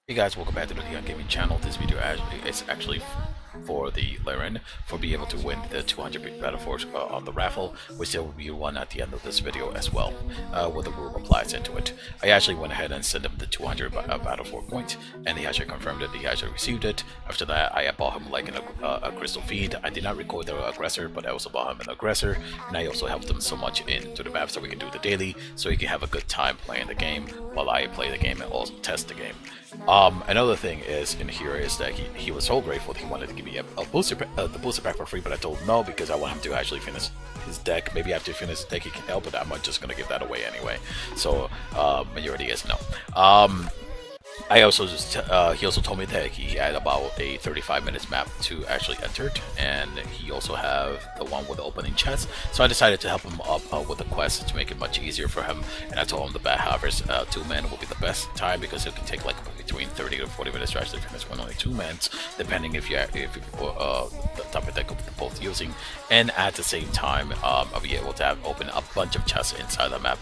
Hey guys, welcome back to the Leon Gaming channel. This video is actually for the Laren for being able to win the 200 Battleforge on the raffle, which there will be one at the end of this video as well, with the rule applies into it. I actually went ahead and sent him the 200 Battleforge points, and he actually confirmed that he actually received it. After that, I bought him like a crystal feed. I did not record the aggressor, but I also bought him an aggressor, and I also helped him so much into the map so we can do the daily, so he can have a good time playing the game while I play the game and also test the game. Another thing is in here is that he was so grateful that he wanted to give me a booster the booster pack for free, but I told him no because I want him to actually finish his deck. Maybe after he finishes his deck he can help, but I'm just gonna give that away anyway. So majority is no. I also just he also told me that he had about a 35 minutes map to actually enter it, and he also have the one with the opening chest. So I decided to help him up with the quest to make it much easier for him. And I told him the Bat Harvest 2-man will be the best time because it can take like between 30 to 40 minutes to actually finish one only 2-mans, depending if you the type of deck you're both using. And at the same time, I'll be able to have open a bunch of chests inside the map.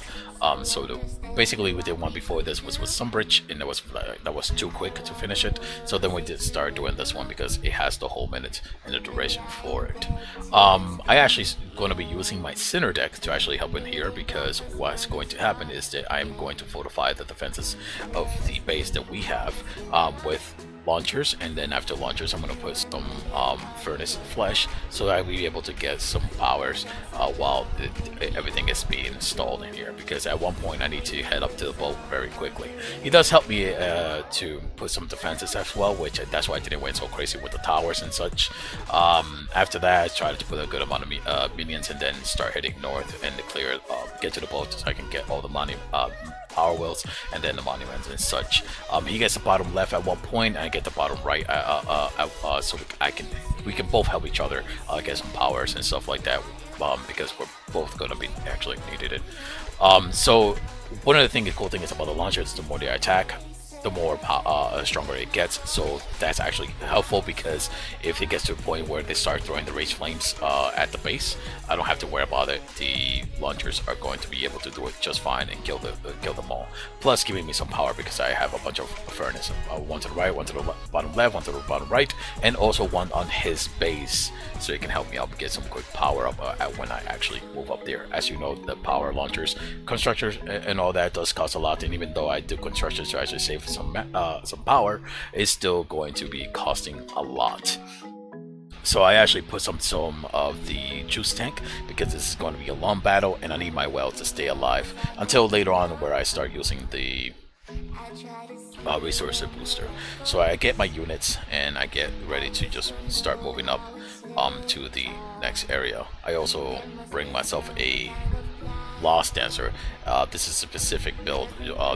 Basically we did one before this was with Sunbridge, and that was too quick to finish it. So then we did start doing this one because it has the whole minute and the duration for it. I actually going to be using my Sinner deck to actually help in here, because what's going to happen is that I'm going to fortify the defenses of the base that we have with launchers, and then after launchers I'm going to put some furnace flesh so that I'll be able to get some powers while everything is being installed in here, because at one point I need to head up to the boat very quickly. He does help me to put some defenses as well, which that's why I didn't went so crazy with the towers and such. After that I tried to put a good amount of minions and then start heading north and clear get to the boat so I can get all the money power wheels and then the monuments and such. He gets the bottom left at one point, and I get the bottom right, so we can both help each other get some powers and stuff like that, because we're both gonna be actually needed it. So one of the cool things about the launcher is the more they attack, the more stronger it gets. So that's actually helpful, because if it gets to a point where they start throwing the rage flames at the base, I don't have to worry about it. The launchers are going to be able to do it just fine and kill them all. Plus giving me some power because I have a bunch of furnace, one to the right, one to the bottom left, one to the bottom right, and also one on his base, so it can help me out get some quick power up when I actually move up there. As you know, the power launchers, constructors, and all that does cost a lot, and even though I do constructors to actually save some power, it's still going to be costing a lot. So I actually put some of the juice tank because this is going to be a long battle and I need my well to stay alive until later on where I start using the resource booster. So I get my units and I get ready to just start moving up to the next area. I also bring myself a Lost Dancer. This is a specific build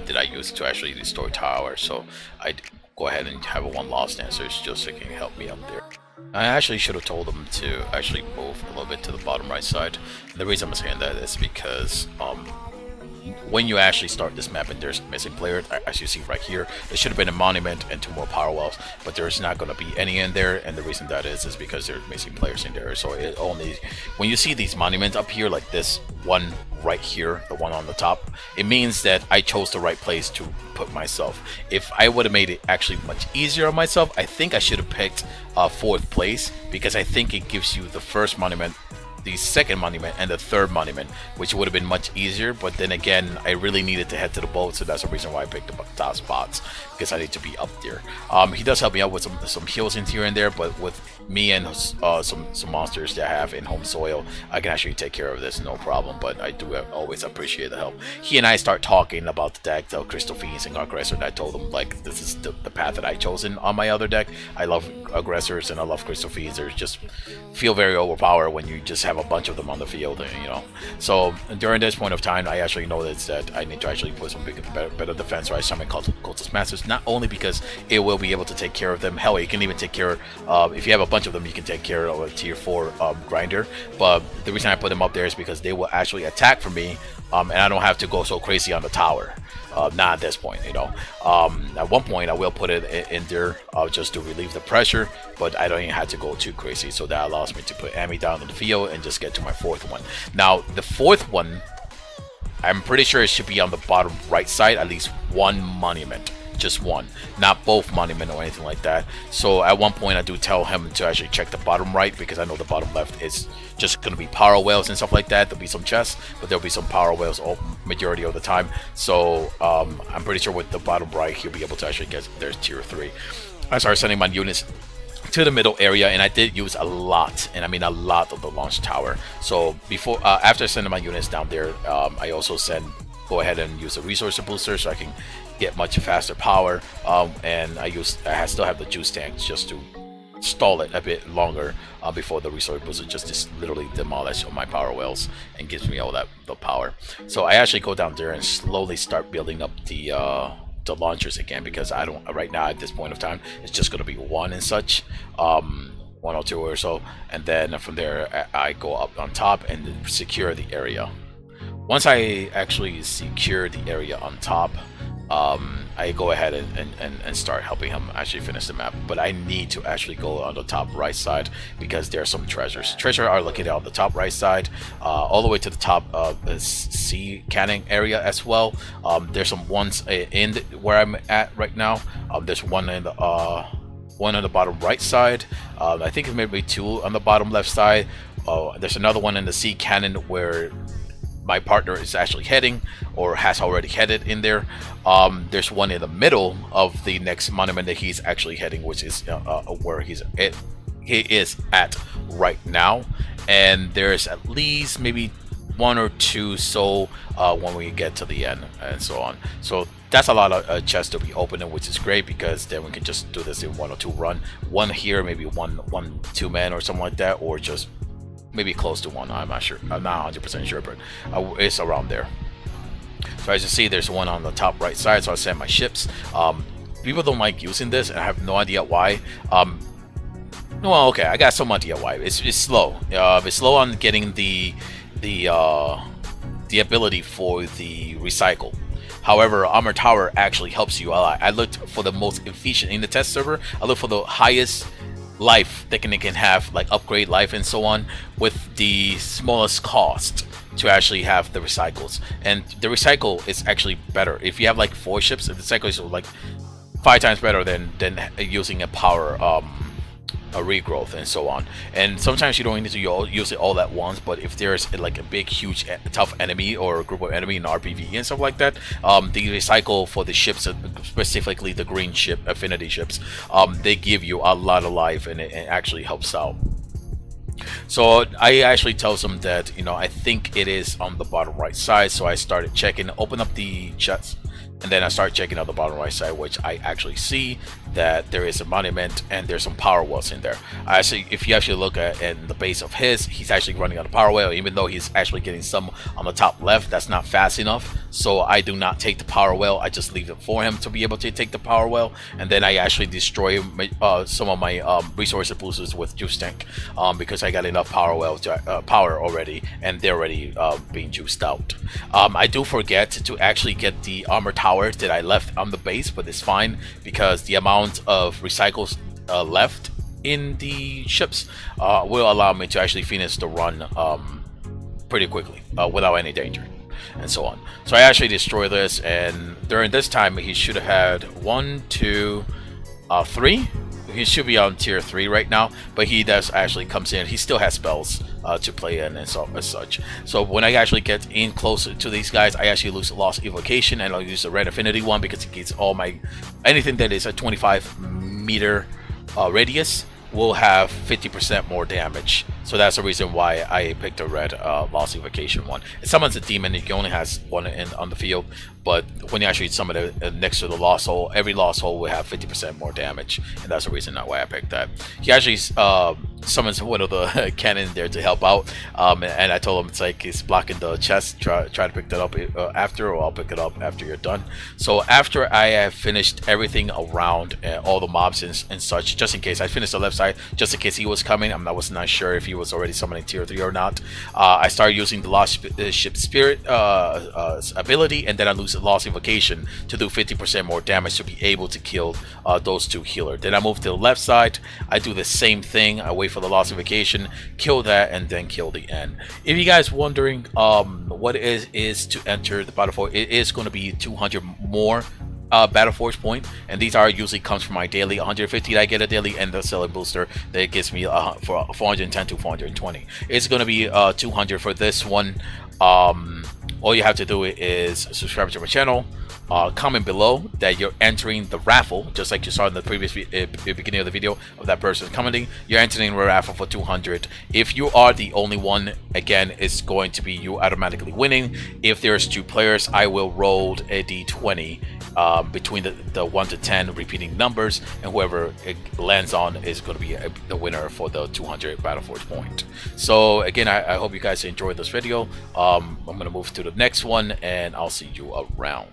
that I use to actually restore towers, so I go ahead and have one Lost Dancer just so it can help me up there. I actually should have told them to actually move a little bit to the bottom right side. And the reason I'm saying that is because when you actually start this map and there's missing players, as you see right here, there should have been a monument and 2 more power wells, but there's not going to be any in there, and the reason that is because there's missing players in there. So it only, when you see these monuments up here like this one right here, the one on the top, it means that I chose the right place to put myself. If I would have made it actually much easier on myself, I think I should have picked 4th place, because I think it gives you the first monument, the second monument, and the third monument, which would have been much easier. But then again, I really needed to head to the boat, so that's the reason why I picked the top spots, because I need to be up there. He does help me out with some heals in here and there, but with me and some monsters that I have in home soil, I can actually take care of this no problem. But I do always appreciate the help. He and I start talking about the deck, the Crystal Fiends and Aggressor, and I told him like this is the path that I chosen on my other deck. I love Aggressors and I love Crystal Fiends. They just feel very overpowered when you just have a bunch of them on the field, you know. So during this point of time, I actually noticed that I need to actually put some better defense, right? Summon Cultist Masters, not only because it will be able to take care of them. Hell, you can even take care of, if you have a bunch of them, you can take care of a tier 4 grinder. But the reason I put them up there is because they will actually attack for me, and I don't have to go so crazy on the tower. Not at this point, you know. At one point I will put it in there just to relieve the pressure, but I don't even have to go too crazy, so that allows me to put Amy down on the field and just get to my 4th one. Now the 4th one, I'm pretty sure it should be on the bottom right side, at least one monument. just one, not both monument or anything like that. So at one point I do tell him to actually check the bottom right, because I know the bottom left is just going to be power whales and stuff like that. There'll be some chests, but there'll be some power whales all majority of the time. So I'm pretty sure with the bottom right he'll be able to actually get their tier 3. I started sending my units to the middle area, and I did use a lot, and I mean a lot, of the launch tower. So before after sending my units down there, I also go ahead and use a resource booster so I can get much faster power, and I still have the juice tanks just to stall it a bit longer before the resource booster just literally demolish all my power wells and gives me all the power. So I actually go down there and slowly start building up the launchers again, because I don't right now at this point of time it's just going to be one and such, one or two or so, and then from there I go up on top and secure the area. Once I actually secure the area on top, I go ahead and start helping him actually finish the map. But I need to actually go on the top right side, because there are some treasures. Treasure are located on the top right side, all the way to the top of the sea cannon area as well. There's some ones where I'm at right now. There's one in the one on the bottom right side. I think it's maybe two on the bottom left side. There's another one in the sea cannon where my partner is actually heading, or has already headed in there. There's one in the middle of the next monument that he's actually heading, which is where he is at right now. And there's at least maybe one or two so when we get to the end and so on. So that's a lot of chests to be opening, which is great, because then we can just do this in 1 or 2 run. One here, maybe one 2-man or something like that, or just maybe close to one. I'm not sure. I'm not 100% sure, but it's around there. So as you see, there's one on the top right side. So I send my ships. People don't like using this, and I have no idea why. Well, okay, I got some idea why. It's slow. It's slow on getting the ability for the recycle. However, Armor Tower actually helps you a lot. I looked for the most efficient in the test server. I looked for the highest life that it can have, like upgrade life and so on, with the smallest cost to actually have the recycles. And the recycle is actually better if you have like 4 ships. The recycle is like 5 times better than using a power a regrowth and so on. And sometimes you don't need to use it all at once, but if there's like a big huge tough enemy or a group of enemy in RPV and stuff like that, the recycle for the ships, specifically the green ship affinity ships, they give you a lot of life, and it actually helps out. So I actually tell them that, you know, I think it is on the bottom right side. So I started checking, open up the chests, and then I start checking out the bottom right side, which I actually see that there is a monument and there's some power wells in there. Actually, if you actually look at in the base of he's actually running on a power well, even though he's actually getting some on the top left. That's not fast enough, so I do not take the power well. I just leave it for him to be able to take the power well, and then I actually destroy some of my resource boosters with juice tank, because I got enough power well to power already, and they're already being juiced out. I do forget to actually get the armor tower that I left on the base, but it's fine because the amount of recycles left in the ships will allow me to actually finish the run pretty quickly without any danger and so on. So I actually destroy this, and during this time he should have had 1, 2, 3. He should be on tier 3 right now, but he does actually comes in. He still has spells to play in and so as such. So when I actually get in closer to these guys, I actually lose Lost Evocation, and I'll use the red affinity one because it gets all my anything that is a 25-meter radius will have 50% more damage. So that's the reason why I picked the red Lost Evocation one. It summons a demon. It only has one on the field, but when you actually summon it next to the Lost Hole, every Lost Hole will have 50% more damage, and that's the reason why I picked that. He actually summons one of the cannon there to help out, and I told him it's like he's blocking the chest. Try to pick that up after, or I'll pick it up after you're done. So after I have finished everything around all the mobs and such, just in case I finished the left side, just in case he was coming, I was not sure if he was already summoning tier 3 or not. I started using the Lost Ship Spirit ability, and then I lose the Lost Invocation to do 50% more damage to be able to kill those 2 healers. Then I move to the left side. I do the same thing. I wait for the Lost Invocation, kill that, and then kill the end. If you guys wondering what it is to enter the Battleforge, it is going to be 200 more Battleforge point, and these are usually comes from my daily 150 that I get a daily, and the selling booster that gives me for 410 to 420. It's gonna be 200 for this one. All you have to do is subscribe to my channel, comment below that you're entering the raffle, just like you saw in the previous beginning of the video of that person commenting. You're entering the raffle for 200. If you are the only one, again, it's going to be you automatically winning. If there's 2 players, I will roll a d20 between the 1 to 10 repeating numbers, and whoever it lands on is going to be the winner for the 200 Battleforge point. So again, I hope you guys enjoyed this video. I'm going to move to the next one, and I'll see you around.